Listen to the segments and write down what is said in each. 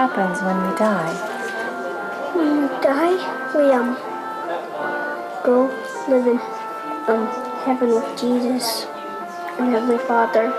happens when we die? When we die, we go live in heaven with Jesus and Heavenly Father.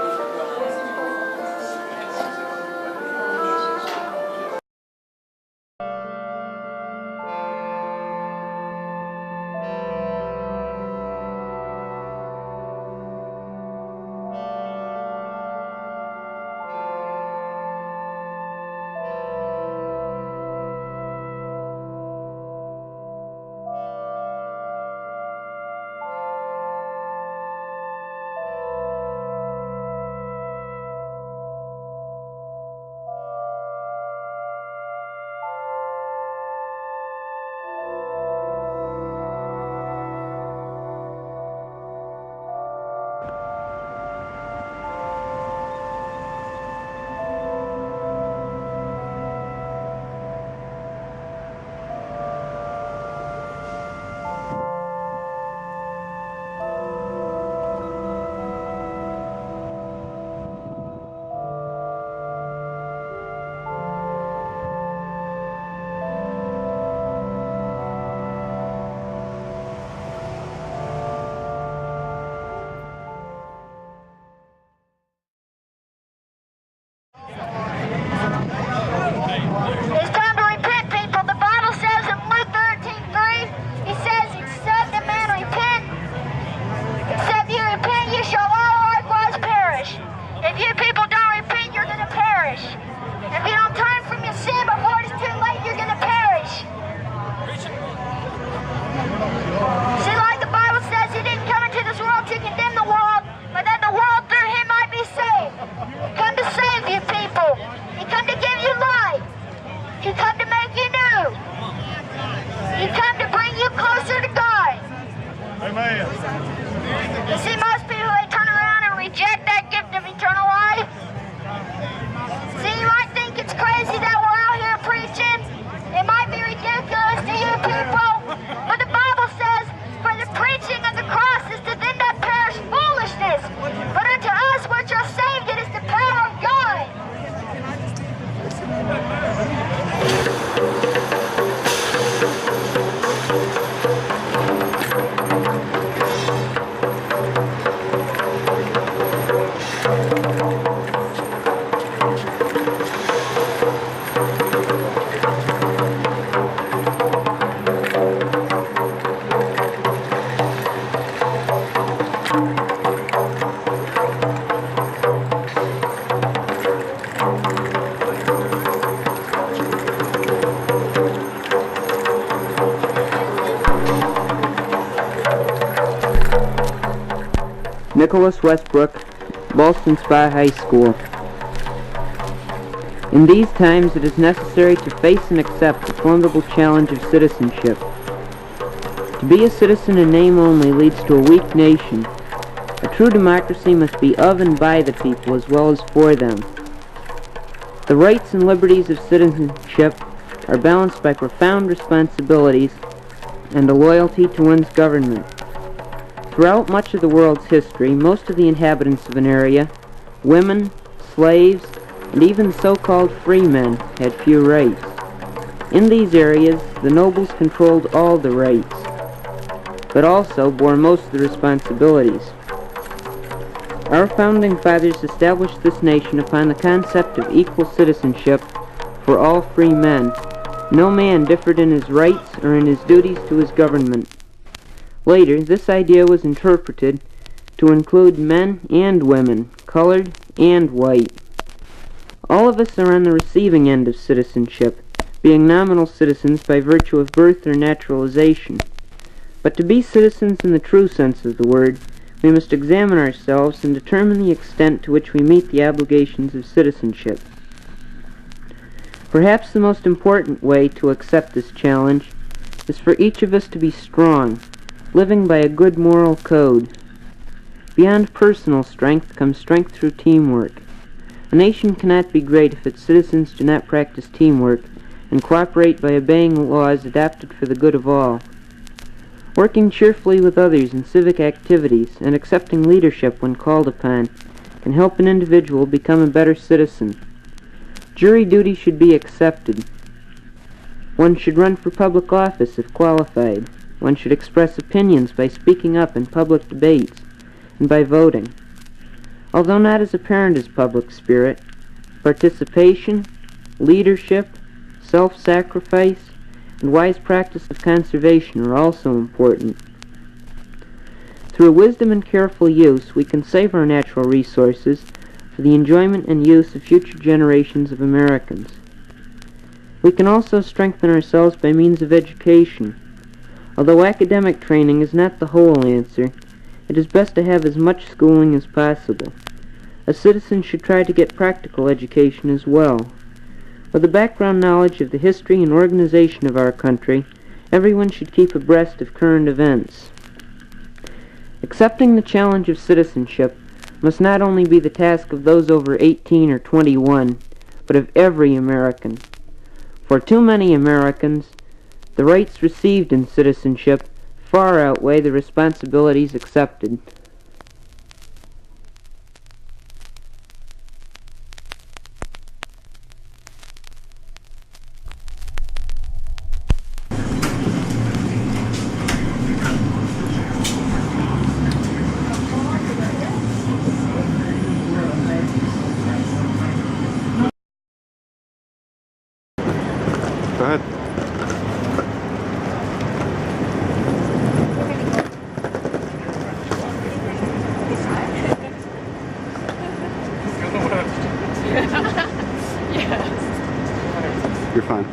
You see, most people, they turn around and reject that gift of eternal life. See, you might think it's crazy that we're out here preaching. It might be ridiculous to you people, but the Bible says, for the preaching of the cross is to them that perish foolishness, but unto us which are saved it is the power of God. Nicholas Westbrook, Ballston Spa High School. In these times it is necessary to face and accept the formidable challenge of citizenship. To be a citizen in name only leads to a weak nation. A true democracy must be of and by the people as well as for them. The rights and liberties of citizenship are balanced by profound responsibilities and a loyalty to one's government. Throughout much of the world's history, most of the inhabitants of an area, women, slaves, and even so-called free men, had few rights. In these areas, the nobles controlled all the rights, but also bore most of the responsibilities. Our founding fathers established this nation upon the concept of equal citizenship for all free men. No man differed in his rights or in his duties to his government. Later, this idea was interpreted to include men and women, colored and white. All of us are on the receiving end of citizenship, being nominal citizens by virtue of birth or naturalization. But to be citizens in the true sense of the word, we must examine ourselves and determine the extent to which we meet the obligations of citizenship. Perhaps the most important way to accept this challenge is for each of us to be strong, living by a good moral code. Beyond personal strength comes strength through teamwork. A nation cannot be great if its citizens do not practice teamwork and cooperate by obeying laws adopted for the good of all. Working cheerfully with others in civic activities and accepting leadership when called upon can help an individual become a better citizen. Jury duty should be accepted. One should run for public office if qualified. One should express opinions by speaking up in public debates and by voting. Although not as apparent as public spirit, participation, leadership, self-sacrifice, and wise practice of conservation are also important. Through wisdom and careful use, we can save our natural resources for the enjoyment and use of future generations of Americans. We can also strengthen ourselves by means of education. Although academic training is not the whole answer, it is best to have as much schooling as possible. A citizen should try to get practical education as well. With a background knowledge of the history and organization of our country, everyone should keep abreast of current events. Accepting the challenge of citizenship must not only be the task of those over 18 or 21, but of every American. For too many Americans, the rights received in citizenship far outweigh the responsibilities accepted. Go ahead. Yes. You're fine.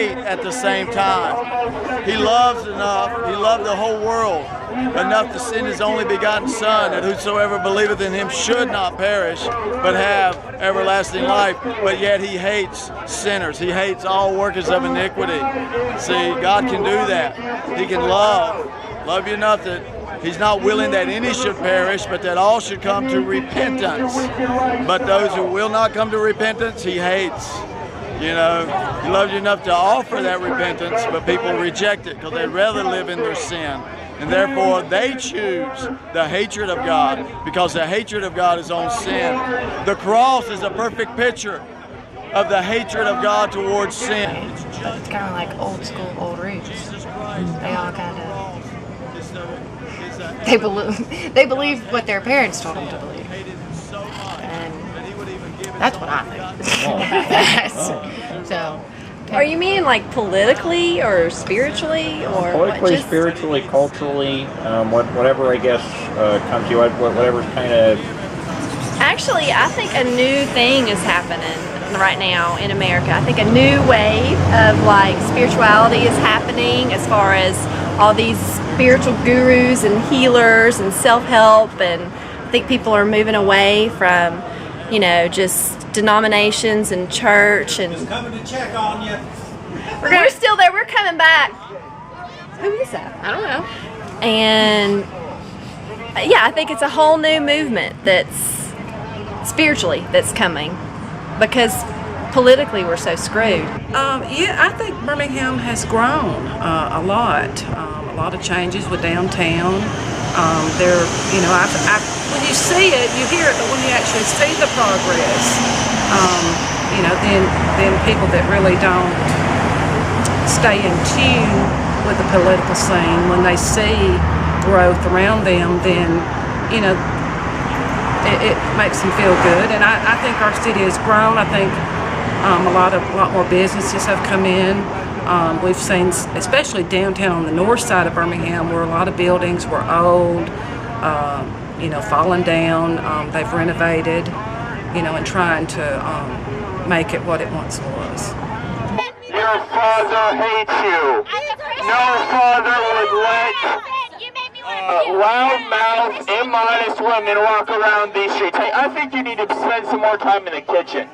At the same time. He loves enough, he loved the whole world, enough to send his only begotten Son, that whosoever believeth in him should not perish, but have everlasting life. But yet he hates sinners. He hates all workers of iniquity. See, God can do that. He can love you enough that he's not willing that any should perish, but that all should come to repentance. But those who will not come to repentance, he hates. You know, he loves you enough to offer that repentance, but people reject it because they'd rather live in their sin. And therefore, they choose the hatred of God, because the hatred of God is on sin. The cross is a perfect picture of the hatred of God towards sin. It's kind of like old school, old roots. They all kind of, they believe what their parents told them to believe. And that's what I think. So, are you meaning like politically or spiritually, or politically, what, spiritually, culturally, whatever I guess comes to you, whatever's kind of. Actually, I think a new thing is happening right now in America. I think a new wave of like spirituality is happening, as far as all these spiritual gurus and healers and self-help, and I think people are moving away from, you know, just denominations and church. And coming to check on you. we're still there. We're coming back. Who is that? I don't know. And yeah, I think it's a whole new movement that's spiritually that's coming, because politically we're so screwed. Yeah, I think Birmingham has grown a lot. A lot of changes with downtown. There, you know, when you see it, you hear it, but when you actually see the progress, you know, then people that really don't stay in tune with the political scene, when they see growth around them, then, you know, it makes them feel good. And I think our city has grown. I think a lot more businesses have come in. We've seen, especially downtown on the north side of Birmingham, where a lot of buildings were old. fallen down. They've renovated, and trying to make it what it once was. Your father hates you. No father would let loudmouth, immodest women walk around these streets. Hey, I think you need to spend some more time in the kitchen.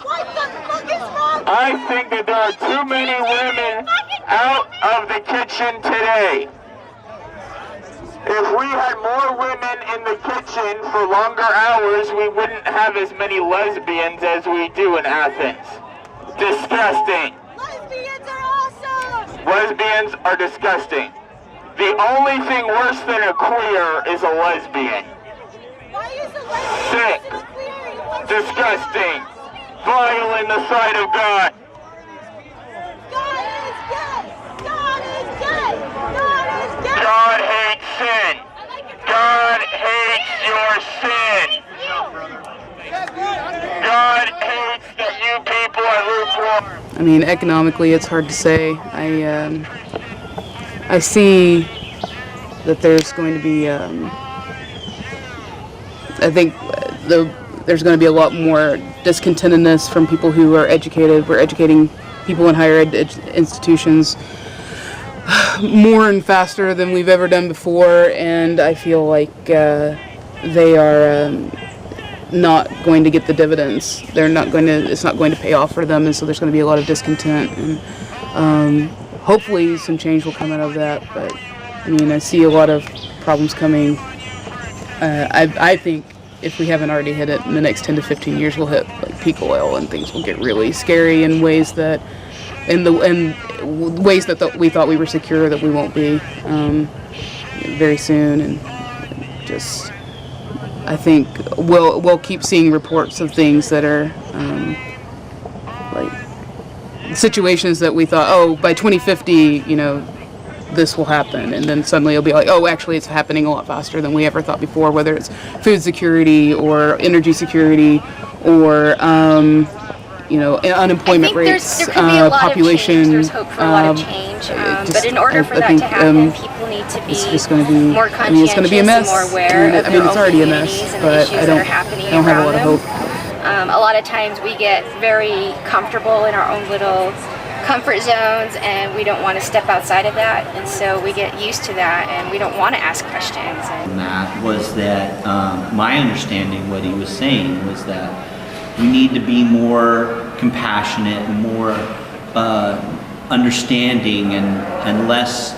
What the fuck is wrong? I think that there are too many women out of the kitchen today. If we had more women in the kitchen for longer hours, we wouldn't have as many lesbians as we do in Athens. Disgusting. Lesbians are awesome! Lesbians are disgusting. The only thing worse than a queer is a lesbian. Why is a lesbian Sick. a queer? Disgusting. Vile in the sight of God. God is good! God is good! God is good! God hates sin. God hates your sin. God hates that you people are lukewarm. I mean, economically, it's hard to say. I see that there's going to be, I think there's going to be a lot more discontentedness from people who are educated. We're educating people in higher ed institutions more and faster than we've ever done before, and I feel like they are not going to get the dividends. It's not going to pay off for them, and so there's going to be a lot of discontent, and hopefully some change will come out of that. But I mean, I see a lot of problems coming. I think if we haven't already hit it in the next 10 to 15 years, we'll hit like peak oil, and things will get really scary in ways that we thought we were secure, that we won't be very soon. And just, I think we'll keep seeing reports of things that are like situations that we thought, oh, by 2050, this will happen, and then suddenly it'll be like, oh, actually it's happening a lot faster than we ever thought before, whether it's food security or energy security or unemployment rates, there could be a lot population. Of change. There's hope for a lot of change, but in order for that to happen, people need to be more conscientious, it's going to be a mess. and more aware of their it's own already a mess, communities and but the issues that are happening I don't have a lot of around hope. them. A lot of times we get very comfortable in our own little comfort zones, and we don't want to step outside of that, and so we get used to that, and we don't want to ask questions. That was that my understanding, what he was saying, was that we need to be more compassionate and more understanding and less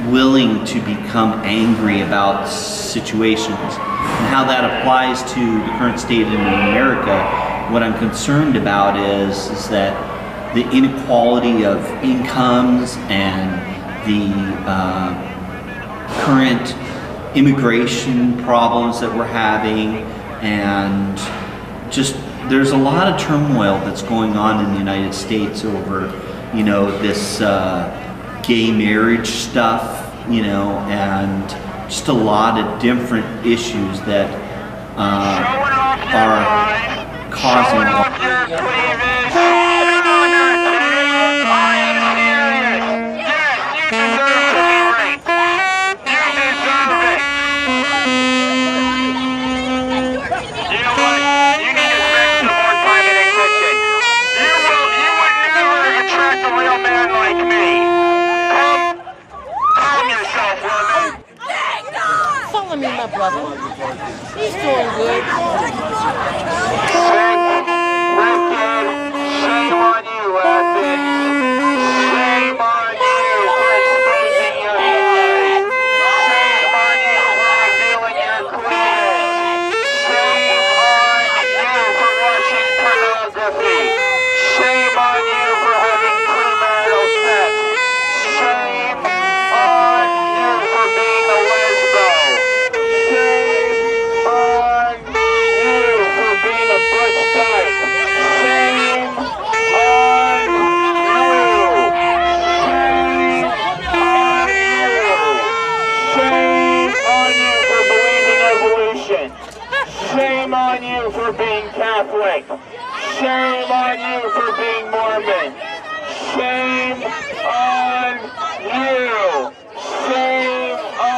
willing to become angry about situations. And how that applies to the current state in America, what I'm concerned about is that the inequality of incomes and the current immigration problems that we're having, and just there's a lot of turmoil that's going on in the United States over, this gay marriage stuff, and just a lot of different issues that are causing. Follow me, my brother. He's doing good. Shame on you, Athens. Shame on you for exposing your lies. Shame on you for revealing your cleavage. Shame on you for watching pornography. Shame on you for having premarital sex. Shame on you for being a lesbo. Shame on you for being a butch dyke. Shame on you. Shame on you. Shame on you for believing evolution. Shame on you for being Catholic. Shame on you for being Mormon. Shame on you. Shame on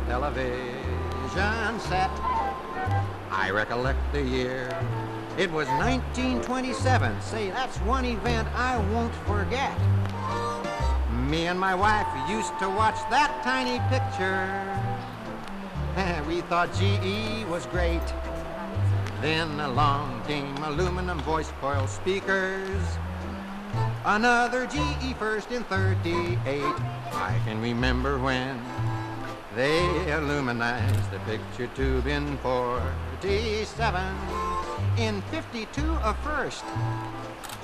television set. I recollect the year. It was 1927. Say, that's one event I won't forget. Me and my wife used to watch that tiny picture. We thought GE was great. Then along came aluminum voice coil speakers. Another GE first in 38. I can remember when they illuminized the picture tube in 47. In 52, a first.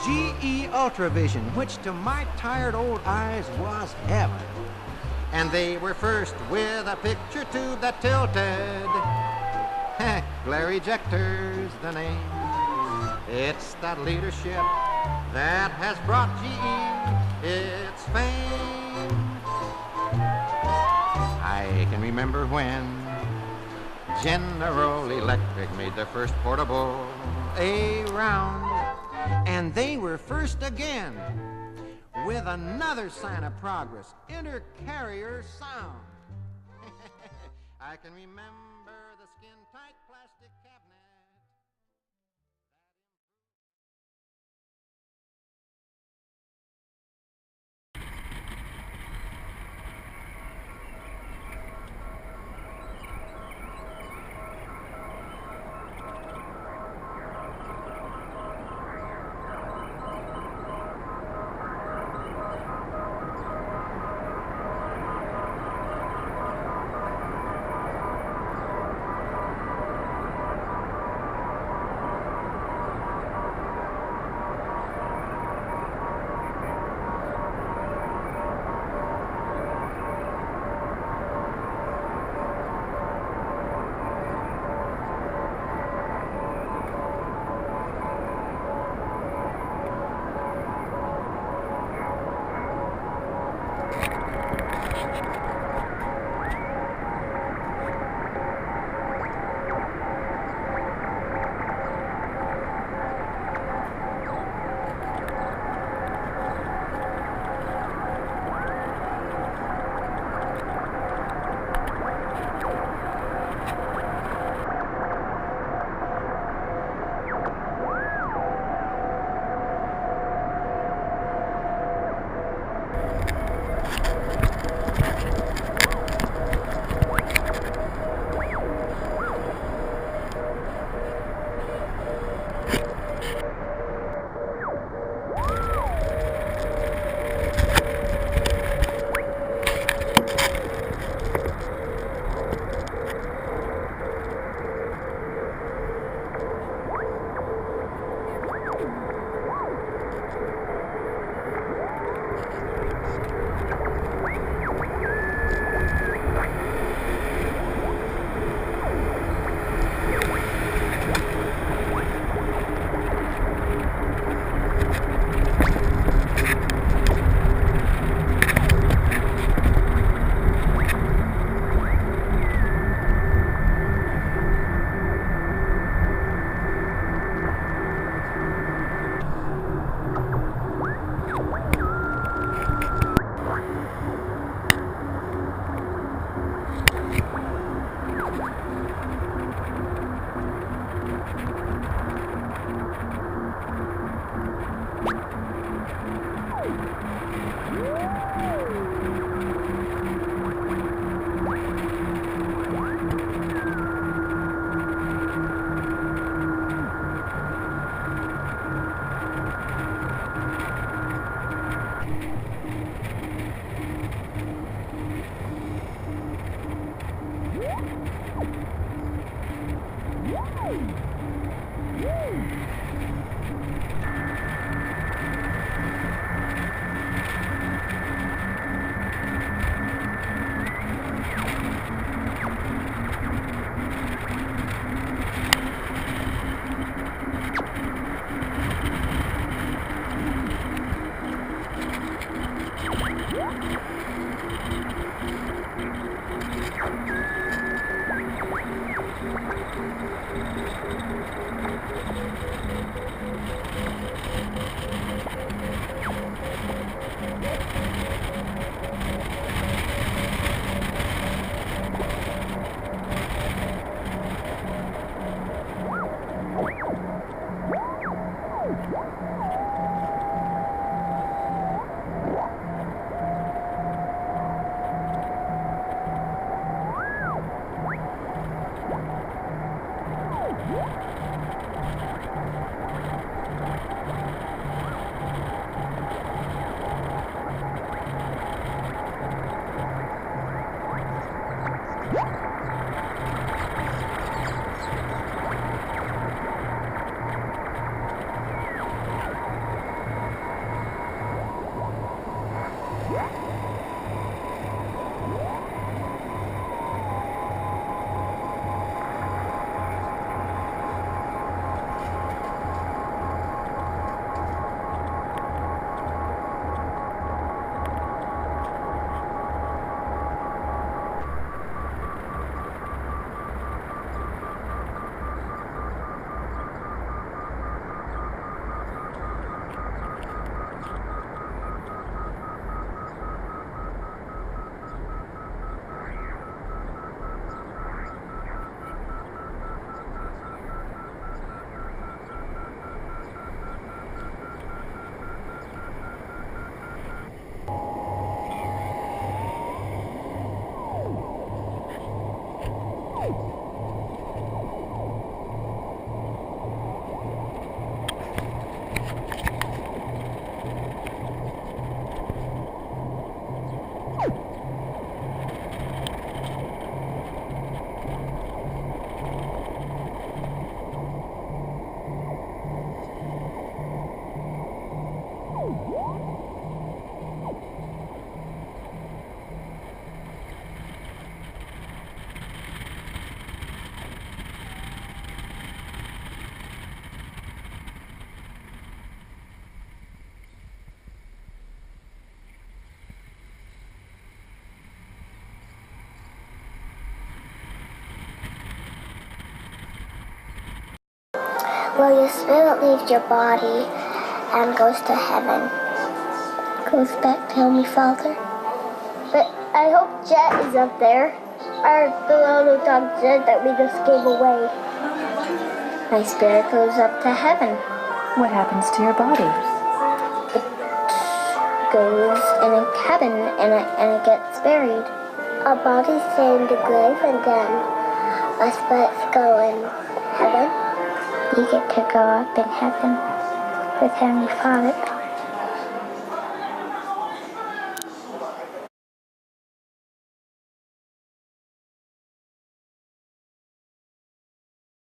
GE Ultravision, which to my tired old eyes was heaven. And they were first with a picture tube that tilted. Glare ejector's the name. It's that leadership that has brought GE its fame. I can remember when General Electric made their first portable around, and they were first again with another sign of progress, intercarrier sound. I can remember the skin-tight plastic cabinet. Well, your spirit leaves your body and goes to heaven. Goes back to Heavenly Father. But I hope Jet is up there. Or the little dog Jet that we just gave away. My spirit goes up to heaven. What happens to your body? It goes in heaven and it gets buried. Our bodies stay in the grave and then our spirits go in heaven. You get to go up in heaven with Heavenly Father.